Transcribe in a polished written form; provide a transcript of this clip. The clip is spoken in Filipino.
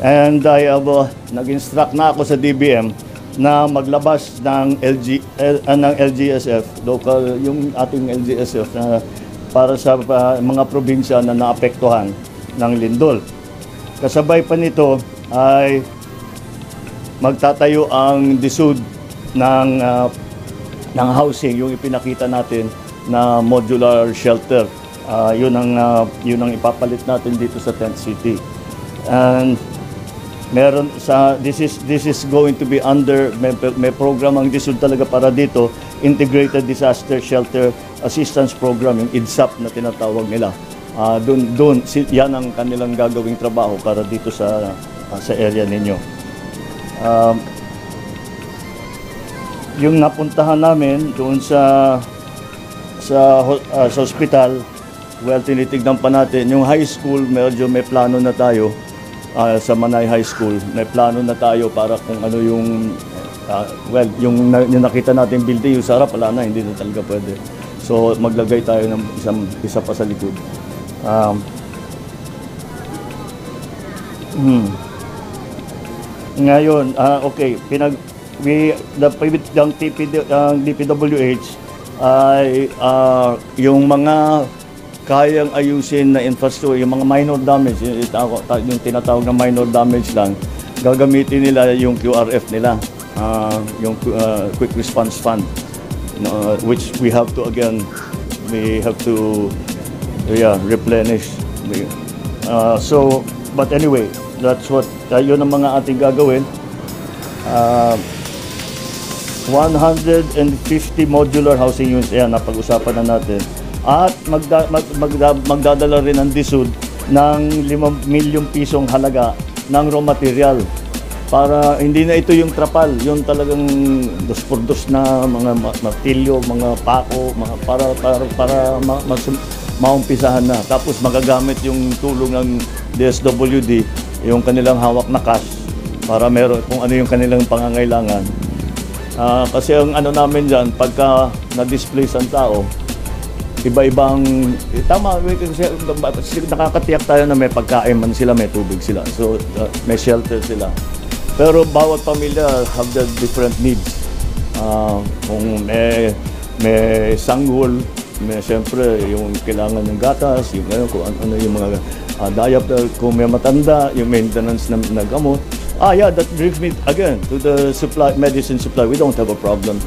And I have nag-instruct na ako sa DBM na maglabas ng ng LGSF, local, yung ating LGSF na para sa mga probinsya na naapektuhan ng lindol. Kasabay pa nito ay magtatayo ang DSUD ng housing, yung ipinakita natin na modular shelter. Yun ang ipapalit natin dito sa Tent City. And meron this is going to be under may program ang DSUD talaga para dito, Integrated Disaster Shelter Assistance Program, yung IDSAP na tinatawag nila. Yan ang kanilang gagawing trabaho para dito sa area ninyo. Yung napuntahan namin doon sa hospital, well, tinitignan pa natin yung high school, medyo may plano na tayo. Sa Manay High School, may plano na tayo para kung ano yung yung nakita natin building, yung sarap, wala na, hindi na talaga pwede. So maglagay tayo ng isa pa sa likod. Ngayon, okay, ang DPWH ay yung mga kayang ayusin na infrastructure, yung mga minor damage, yung tinatawag na minor damage lang, gagamitin nila yung QRF nila, yung Quick Response Fund, which we have to replenish. But anyway, that's what, yun ang mga ating gagawin. 150 modular housing units, yan, napag-usapan na natin. At magdadala rin ang DSUD ng 5 milyong pisong halaga ng raw material para hindi na ito yung trapal, yung talagang dos-por-dos na mga martilyo, mga pako, para maumpisahan na. Tapos magagamit yung tulong ng DSWD, yung kanilang hawak na cash para meron kung ano yung kanilang pangangailangan. Kasi ang ano namin dyan, pagka na-displace ang tao, iba-ibang, tama, nakakatiyak tayo na may pagkain man sila, may tubig sila, so may shelter sila. Pero bawat pamilya have the different needs. Kung may sanggol, may siyempre yung kailangan ng gatas, yung kung ano yung mga diaper, kung may matanda, yung maintenance ng gamot. Yeah, that brings me again to the medicine supply. We don't have a problem.